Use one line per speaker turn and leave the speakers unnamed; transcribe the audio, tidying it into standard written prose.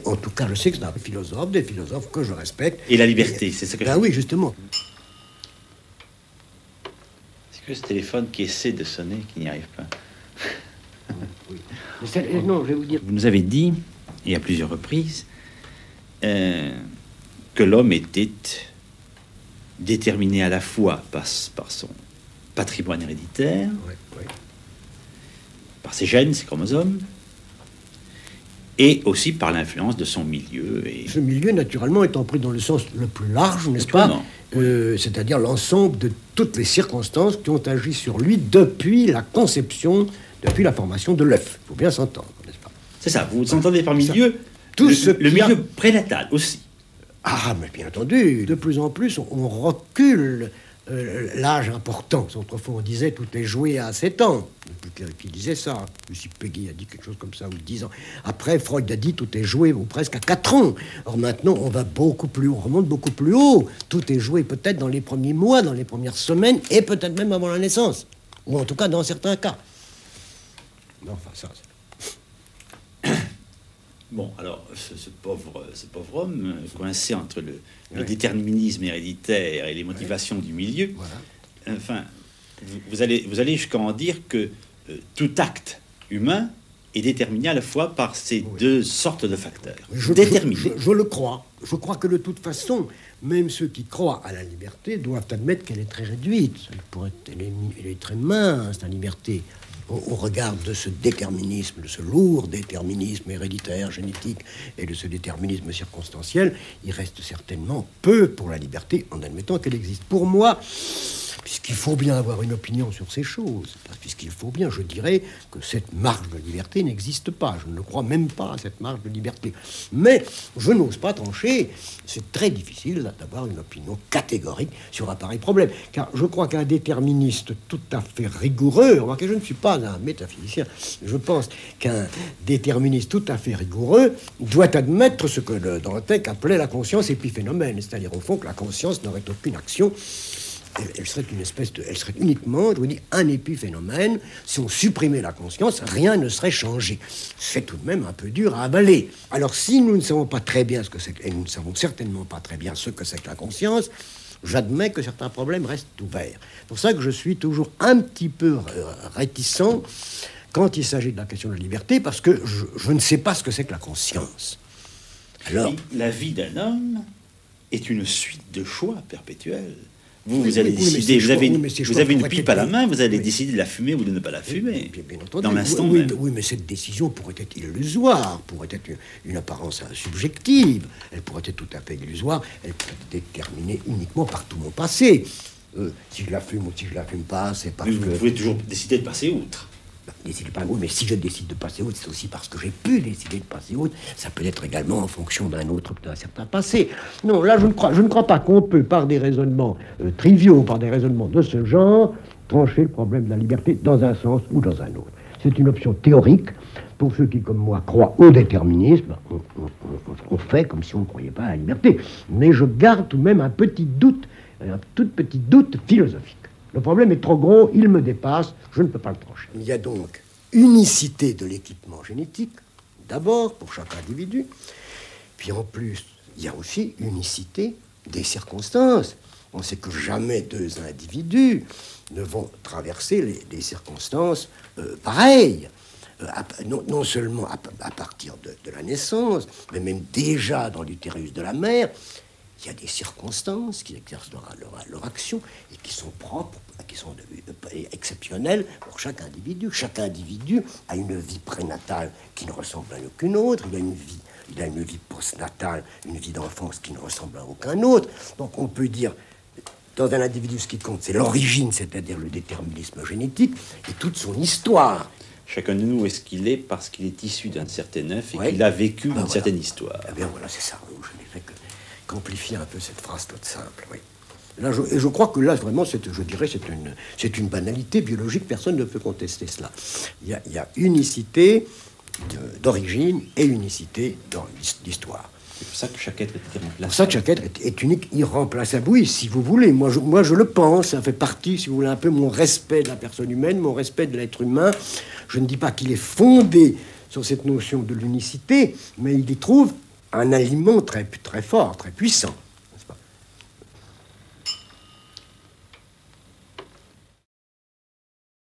En tout cas, je sais que c'est un philosophe, des philosophes que je respecte.
Et la liberté, c'est ce que
Ben oui, justement.
C'est que ce téléphone qui essaie de sonner, qui n'y arrive pas.
Oui. Non, je vais vous dire.
Vous nous avez dit, et à plusieurs reprises, que l'homme était déterminé à la fois par son patrimoine héréditaire,
Oui.
par ses gènes, ses chromosomes, et aussi par l'influence de son milieu. Et
ce milieu, naturellement, étant pris dans le sens le plus large, n'est-ce pas? C'est-à-dire l'ensemble de toutes les circonstances qui ont agi sur lui depuis la conception, depuis la formation de l'œuf. Il faut bien s'entendre, n'est-ce pas?
C'est ça, vous entendez par milieu
tout
le milieu prénatal aussi.
Ah, mais bien entendu, de plus en plus, on recule l'âge important. Autrefois, on disait tout est joué à 7 ans. Qui disait ça? M. Peggy a dit quelque chose comme ça, ou 10 ans. Après, Freud a dit tout est joué, ou presque à 4 ans. Or maintenant, on va beaucoup plus haut, on remonte beaucoup plus haut. Tout est joué peut-être dans les premiers mois, dans les premières semaines, et peut-être même avant la naissance. Ou en tout cas, dans certains cas. Non, enfin, ça...
Bon, alors, ce pauvre homme, coincé entre le déterminisme héréditaire et les motivations du milieu, voilà. Enfin, vous allez jusqu'à en dire que tout acte humain est déterminé à la fois par ces deux sortes de facteurs.
Je le crois. Je crois que de toute façon, même ceux qui croient à la liberté doivent admettre qu'elle est très réduite. Elle est très mince, la liberté. Au regard de ce déterminisme, de ce lourd déterminisme héréditaire, génétique, et de ce déterminisme circonstanciel, il reste certainement peu pour la liberté, en admettant qu'elle existe. Pour moi, puisqu'il faut bien avoir une opinion sur ces choses, puisqu'il faut bien, je dirais que cette marge de liberté n'existe pas. Je ne crois même pas à cette marge de liberté. Mais je n'ose pas trancher. C'est très difficile d'avoir une opinion catégorique sur un pareil problème. Car je crois qu'un déterministe tout à fait rigoureux, remarquez, je ne suis pas un métaphysicien, je pense qu'un déterministe tout à fait rigoureux doit admettre ce que Dantec appelait la conscience épiphénomène, c'est-à-dire au fond que la conscience n'aurait aucune action. Elle serait elle serait uniquement, je vous dis, un épiphénomène. Si on supprimait la conscience, rien ne serait changé. C'est tout de même un peu dur à avaler. Alors, si nous ne savons pas très bien ce que c'est, et nous ne savons certainement pas très bien ce que c'est que la conscience, j'admets que certains problèmes restent ouverts. C'est pour ça que je suis toujours un petit peu réticent quand il s'agit de la question de la liberté, parce que je ne sais pas ce que c'est que la conscience. Alors,
la vie d'un homme est une suite de choix perpétuels. Vous allez décider, vous avez une pipe à la main, vous allez décider de la fumer ou de ne pas la fumer.
Bien entendu.
Dans l'instant même.
Oui, mais cette décision pourrait être illusoire, pourrait être une apparence subjective. Elle pourrait être tout à fait illusoire, elle pourrait être déterminée uniquement par tout mon passé. Si je la fume ou si je la fume pas, c'est parce que...
Vous pouvez toujours décider de passer outre.
Oui, mais si je décide de passer outre, c'est aussi parce que j'ai pu décider de passer outre. Ça peut être également en fonction d'un certain passé. Non, là, je ne crois pas qu'on peut, par des raisonnements triviaux, par des raisonnements de ce genre, trancher le problème de la liberté dans un sens ou dans un autre. C'est une option théorique. Pour ceux qui, comme moi, croient au déterminisme, on fait comme si on ne croyait pas à la liberté. Mais je garde tout de même un tout petit doute philosophique. Le problème est trop gros, il me dépasse, je ne peux pas le trancher. Il y a donc unicité de l'équipement génétique, d'abord, pour chaque individu. Puis en plus, il y a aussi unicité des circonstances. On sait que jamais deux individus ne vont traverser les circonstances pareilles. Non seulement à partir de la naissance, mais même déjà dans l'utérus de la mère. Il y a des circonstances qui exercent leur action et qui sont propres, qui sont exceptionnelles pour chaque individu. Chaque individu a une vie prénatale qui ne ressemble à aucune autre. Il a une vie postnatale, une vie d'enfance qui ne ressemble à aucun autre. Donc on peut dire, dans un individu, ce qui compte, c'est l'origine, c'est-à-dire le déterminisme génétique et toute son histoire.
Chacun de nous est ce qu'il est parce qu'il est issu d'un certain œuf et qu'il a vécu une certaine histoire.
Eh bien voilà, c'est ça. Je n'ai fait qu'amplifier un peu cette phrase toute simple, oui. Là, je crois que là, vraiment, c'est une banalité biologique, personne ne peut contester cela. Il y a unicité d'origine et unicité d'histoire.
C'est pour ça que chaque être est irremplaçable.
C'est pour ça que chaque être est unique, irremplaçable. Oui, si vous voulez. Moi, je le pense. Ça fait partie, si vous voulez, un peu mon respect de la personne humaine, mon respect de l'être humain. Je ne dis pas qu'il est fondé sur cette notion de l'unicité, mais il y trouve un aliment très, très fort, très puissant.